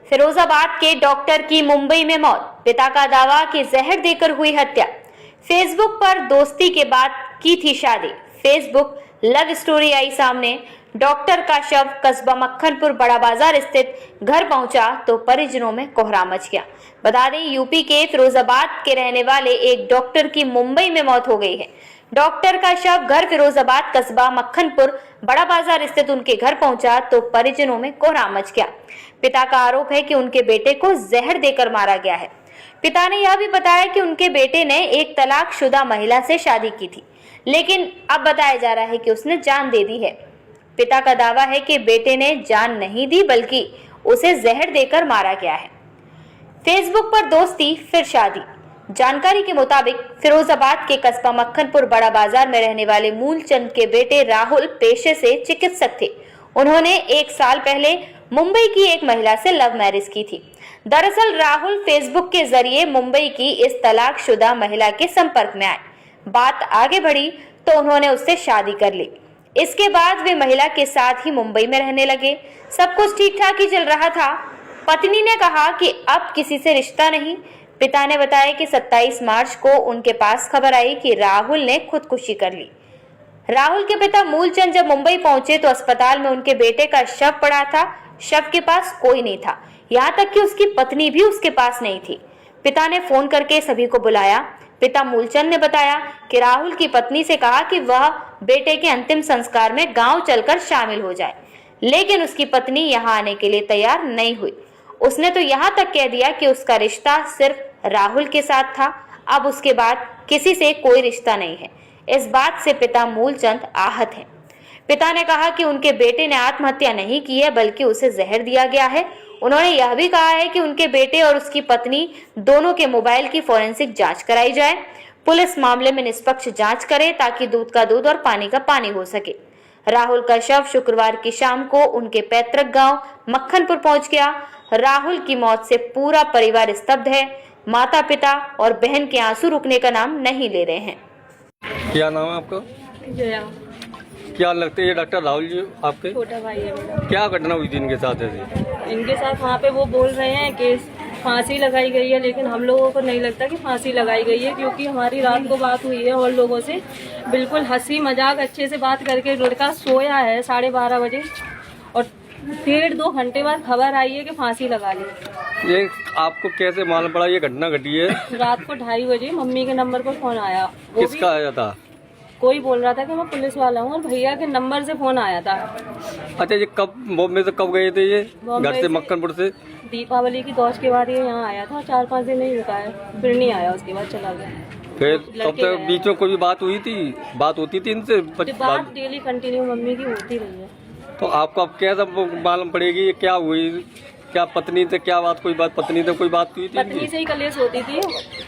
फिरोजाबाद के डॉक्टर की मुंबई में मौत, पिता का दावा कि जहर देकर हुई हत्या। फेसबुक पर दोस्ती के बाद की थी शादी, फेसबुक लव स्टोरी आई सामने। डॉक्टर का शव कस्बा मक्खनपुर बड़ा बाजार स्थित घर पहुंचा तो परिजनों में कोहराम मच गया। बता दें, यूपी के फिरोजाबाद के रहने वाले एक डॉक्टर की मुंबई में मौत हो गई है। डॉक्टर का शव घर फिरोजाबाद कस्बा मक्खनपुर बड़ा बाजार स्थित उनके घर पहुंचा तो परिजनों में कोहराम मच गया। पिता का आरोप है कि उनके बेटे को जहर देकर मारा गया है। पिता ने यह भी बताया कि उनके बेटे ने एक तलाकशुदा महिला से शादी की थी, लेकिन अब बताया जा रहा है कि उसने जान दे दी है। पिता का दावा है कि बेटे ने जान नहीं दी बल्कि उसे जहर देकर मारा गया है। फेसबुक पर दोस्ती फिर शादी। जानकारी के मुताबिक फिरोजाबाद के कस्बा मक्खनपुर बड़ा बाजार में रहने वाले मूलचंद के बेटे राहुल पेशे से चिकित्सक थे। उन्होंने 1 साल पहले मुंबई की एक महिला से लव मैरिज की थी। दरअसल राहुल फेसबुक के जरिए मुंबई की इस तलाकशुदा महिला के संपर्क में आए। बात आगे बढ़ी तो उन्होंने उससे शादी कर ली। इसके बाद वे महिला के साथ ही मुंबई में रहने लगे। सब कुछ ठीक ठाक ही चल रहा था। पत्नी ने कहा कि अब किसी से रिश्ता नहीं। पिता ने बताया कि 27 मार्च को उनके पास खबर आई कि राहुल ने खुदकुशी कर ली। राहुल के पिता मूलचंद जब मुंबई पहुंचे तो अस्पताल में उनके बेटे का शव पड़ा था। शव के पास कोई नहीं था, यहाँ तक कि उसकी पत्नी भी उसके पास नहीं थी। पिता ने फोन करके सभी को बुलाया। पिता मूलचंद ने बताया कि राहुल की पत्नी से कहा कि वह बेटे के अंतिम संस्कार में गांव चलकर शामिल हो जाए, लेकिन उसकी पत्नी यहाँ आने के लिए तैयार नहीं हुई। उसने तो यहाँ तक कह दिया कि उसका रिश्ता सिर्फ राहुल के साथ था, अब उसके बाद किसी से कोई रिश्ता नहीं है। इस बात से पिता मूलचंद आहत हैं। पिता ने कहा कि उनके बेटे ने आत्महत्या नहीं की है बल्कि उसे जहर दिया गया है। उन्होंने यह भी कहा है कि उनके बेटे और उसकी पत्नी दोनों के मोबाइल की फोरेंसिक जांच कराई जाए। पुलिस मामले में निष्पक्ष जांच करे ताकि दूध का दूध और पानी का पानी हो सके। राहुल का शव शुक्रवार की शाम को उनके पैतृक गांव मक्खनपुर पहुंच गया। राहुल की मौत से पूरा परिवार स्तब्ध है। माता पिता और बहन के आंसू रुकने का नाम नहीं ले रहे हैं। क्या नाम है आपका? जया। क्या लगते हैं ये डॉक्टर राहुल जी आपके? छोटा भाई है मेरा। क्या घटना हुई थी इनके साथ ऐसी? इनके साथ वहाँ पे वो बोल रहे हैं कि फांसी लगाई गई है, लेकिन हम लोगों को नहीं लगता कि फांसी लगाई गई है, क्योंकि हमारी रात को बात हुई है और लोगों से बिल्कुल हंसी मजाक अच्छे से बात करके लड़का सोया है 12:30 बजे और 1.5-2 घंटे बाद खबर आई है कि फांसी लगा ली। ये आपको कैसे मालूम पड़ा ये घटना घटी है? रात को 2:30 बजे मम्मी के नंबर पर फोन आया। किसका आया था? कोई बोल रहा था कि मैं पुलिस वाला हूँ और भैया के नंबर से फोन आया था। अच्छा, ये कब बॉम्बे से कब गए थे ये घर से मक्खनपुर से? दीपावली की दौज के बाद ये यहाँ आया था, 4-5 दिन नहीं रुका है, फिर नहीं आया, उसके बाद चला गया। फिर तब तक बीच में कोई बात हुई थी? बात होती थी इनसे? बात डेली कंटिन्यू मम्मी की होती रही है। तो आपको अब कैसे मालूम पड़ेगी ये क्या हुई? क्या पत्नी से क्या बात, कोई बात पत्नी से कोई बात हुई थी? पत्नी से ही कलेश होती थी।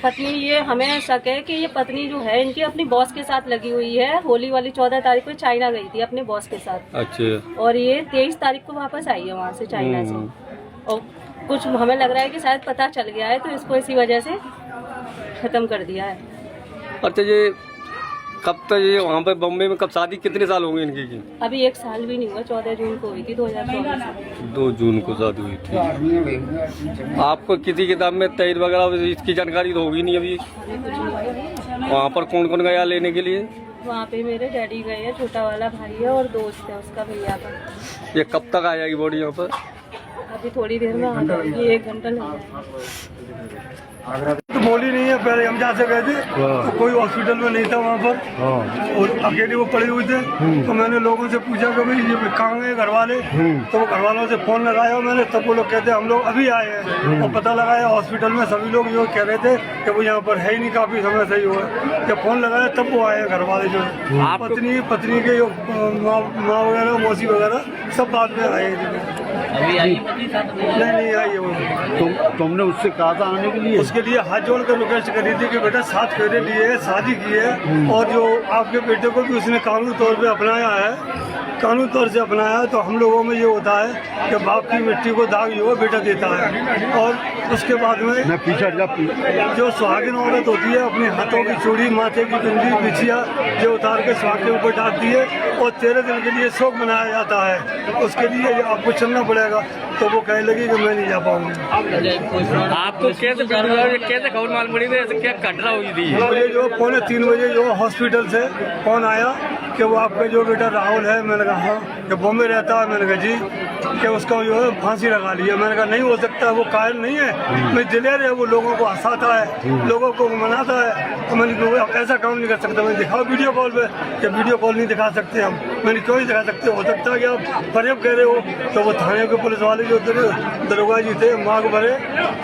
पत्नी, ये हमें शक है कि ये पत्नी जो है इनकी अपनी बॉस के साथ लगी हुई है। होली वाली 14 तारीख को चाइना गई थी अपने बॉस के साथ। अच्छा। और ये 23 तारीख को वापस आई है वहाँ से, चाइना से। और कुछ हमें लग रहा है कि शायद पता चल गया है तो इसको इसी वजह से खत्म कर दिया है। अच्छा, ये कब तक ये वहाँ पे बॉम्बे में कब शादी कितने साल होंगे इनकी की? अभी 1 साल भी नहीं हुआ, 14 जून को हुई थी 2024। 2 जून को शादी हुई थी। आपको किसी किताब में तैर वगैरह इसकी जानकारी तो होगी नहीं अभी? वहाँ पर कौन कौन गया लेने के लिए? वहाँ पे मेरे डैडी गए हैं, छोटा वाला भाई है और दोस्त है उसका, भैया का। ये कब तक आ जाएगी बॉडी यहाँ पर? अभी थोड़ी देर में आ जाएगी, 1 घंटा लगेगा। तो बोली नहीं है। पहले हम जहाँ से गए थे तो कोई हॉस्पिटल में नहीं था वहाँ पर और अकेले वो पड़े हुए थे। तो मैंने लोगों से पूछा कि भाई ये कहाँ गए घर वाले? तो वो घर वालों से फोन लगाया मैंने, तब वो लोग कहते हम लोग अभी आए हैं। और पता लगाया हॉस्पिटल में सभी लोग जो कह रहे थे कि वो यहाँ पर है ही नहीं, काफी समय से ही हुआ है। जब फोन लगाया तब वो आए घर वाले जो पत्नी के माँ वगैरह मौसी वगैरह सब बाद में आए। अभी आई नहीं आई है वो। तुमने उससे कहा था आने के लिए? उसके लिए हाथ जोड़ कर रिक्वेस्ट करी थी कि बेटा 7 फेरे लिए, शादी की है और जो आपके बेटे को भी उसने कानूनी तौर पे अपनाया है कानून तौर से अपनाया तो हम लोगों में ये होता है कि बाप की मिट्टी को दाग जो है बेटा देता है। और उसके बाद में जो सुहागिन औरत होती है अपने हाथों की चूड़ी, माथे की बिंदी, बिछिया जो उतार के सुहाग के ऊपर डालती है और 13 दिन के लिए शोक मनाया जाता है। उसके लिए आपको चलना पड़ेगा। तो वो कहने लगी कि मैं नहीं जा पाऊंगी। आपको कैसे खबर मालूम पड़ी थी, ऐसे क्या घटना हुई थी? मुझे जो 2:45 बजे जो हॉस्पिटल से फोन आया कि वो आपका जो बेटा राहुल है। मैंने कहा हाँ। कि बॉम्बे रहता है। मैंने कहा जी। कि उसका जो है फांसी लगा ली है। मैंने कहा नहीं हो सकता, वो कायल नहीं है, मैं दिलेर है, वो लोगों को हंसाता है, लोगों को मनाता है। तो मैंने कहा ऐसा काम नहीं कर सकता। मैंने दिखाओ वीडियो कॉल पे। कि वीडियो कॉल नहीं दिखा सकते हम। मैंने क्यों नहीं दिखा सकते? हो सकता है कि आप फरेब कह रहे हो। तो वो थाने के पुलिस वाले जो दरोगा जी थे मांग भरे,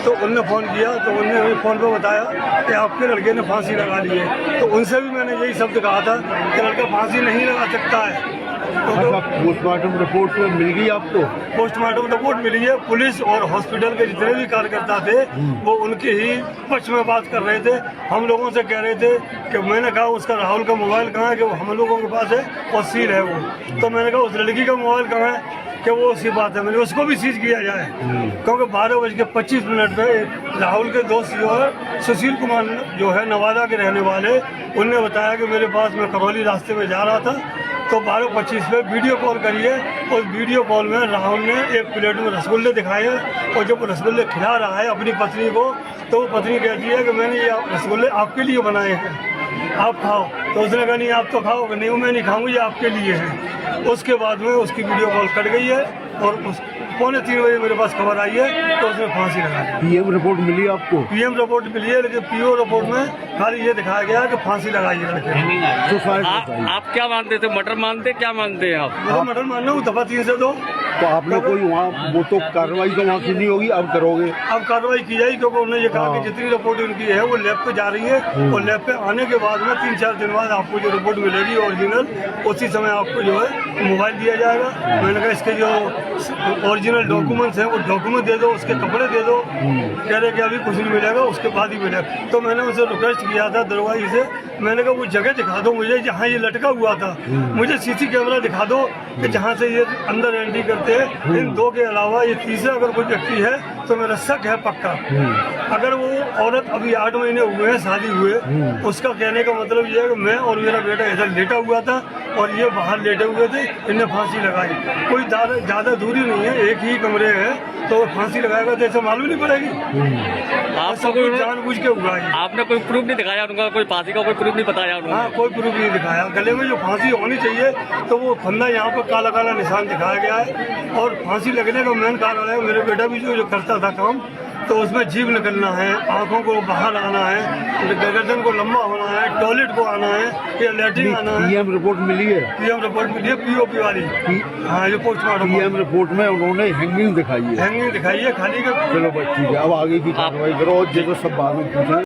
तो उनने फ़ोन किया तो उनने फ़ोन पे बताया कि आपके लड़के ने फांसी लगा ली है। तो उनसे भी मैंने यही शब्द कहा था कि लड़का फांसी नहीं लगा सकता है। तो पोस्टमार्टम रिपोर्ट तो मिल गई आपको? पोस्टमार्टम रिपोर्ट मिली है। पुलिस और हॉस्पिटल के जितने भी कार्यकर्ता थे वो उनके ही पक्ष में बात कर रहे थे। हम लोगों से कह रहे थे कि मैंने कहा उसका राहुल का मोबाइल कहाँ है, कि वो हम लोगों के पास है और सील है वो। तो मैंने कहा उस लड़की का मोबाइल कहाँ है, कि वो उसी बात है, मैंने उसको भी सीज किया जाए। क्योंकि 12:25 पे राहुल के दोस्त जो है सुशील कुमार जो है नवादा के रहने वाले, उनने बताया कि मेरे पास मैं करौली रास्ते में जा रहा था। तो 12:25 पे वीडियो कॉल करिए। उस वीडियो कॉल में राहुल ने एक प्लेट में रसगुल्ले दिखाए और जब रसगुल्ले खिला रहा है अपनी पत्नी को, तो वो पत्नी कहती है कि मैंने ये रसगुल्ले आपके लिए बनाए हैं, आप खाओ। तो उसने कहा नहीं आप तो खाओ। नहीं मैं नहीं खाऊंगी, ये आपके लिए है। उसके बाद में उसकी वीडियो कॉल कट गई है और उस 2:45 बजे मेरे पास खबर आई है तो उसने फांसी लगा दी। पीएम रिपोर्ट मिली आपको? पीएम रिपोर्ट मिली है, लेकिन पीओ रिपोर्ट में खाली ये दिखाया गया है कि फांसी लगाई है लड़के। आप क्या मानते थे? मर्डर मानते, क्या मानते हैं आप? मैं मर्डर मान रहा हूँ, दफा 3 से 2। तो आपने कोई वहाँ वो तो कार्रवाई तो वहाँ की नहीं होगी, अब करोगे? अब कार्रवाई की जाएगी क्योंकि उन्होंने ये कहा कि जितनी रिपोर्ट उनकी है वो लैब पे जा रही है और लैब पे आने के बाद में 3-4 दिन बाद आपको जो रिपोर्ट मिलेगी ओरिजिनल, उसी समय आपको जो है मोबाइल दिया जाएगा। मैंने कहा इसके जो ओरिजिनल डॉक्यूमेंट्स हैं वो डॉक्यूमेंट दे दो, उसके कपड़े दे दो। कह रहे कि अभी कुछ नहीं मिलेगा, उसके बाद ही मिलेगा। तो मैंने उनसे रिक्वेस्ट किया था दरोगा जी से, मैंने कहा वो जगह दिखा दो मुझे जहाँ ये लटका हुआ था, मुझे सीसी कैमरा दिखा दो कि जहाँ से ये अंदर एंट्री करते हैं। इन 2 के अलावा ये तीसरा अगर कोई व्यक्ति है तो मेरा शक है पक्का। अगर वो औरत अभी 8 महीने हुए हैं शादी हुए, उसका कहने का मतलब ये है कि मैं और मेरा बेटा इधर लेटा हुआ था और ये बाहर लेटे हुए थे, इन्हें फांसी लगाई। कोई ज़्यादा दूरी नहीं है, एक ही कमरे है, तो फांसी लगाएगा तो ऐसे मालूम नहीं पड़ेगी। आपको कोई जानबूझ के हुआ है। आपने कोई प्रूफ नहीं दिखाया उनका? कोई फांसी का कोई प्रूफ नहीं बताया उन्होंने? हाँ, कोई प्रूफ नहीं दिखाया। गले में जो फांसी होनी चाहिए तो वो फंदा यहाँ पर काला काला निशान दिखाया गया है। और फांसी लगने का मेन कारण है, मेरे बेटा भी जो करता था काम, तो उसमें जीभ निकलना है, आंखों को बाहर आना है, गर्दन को लंबा होना है, टॉयलेट को आना है या लेटरिन आना है। पीएम रिपोर्ट मिली है? पीएम रिपोर्ट मिली है, पीओपी वाली। हाँ, जो पोस्टमार्टम पीएम रिपोर्ट में उन्होंने हैंगिंग दिखाई है। हैंगिंग दिखाई है खाली का। चलो बस ठीक है, अब आगे की कार्रवाई करो, जो सब बाद में पूछें।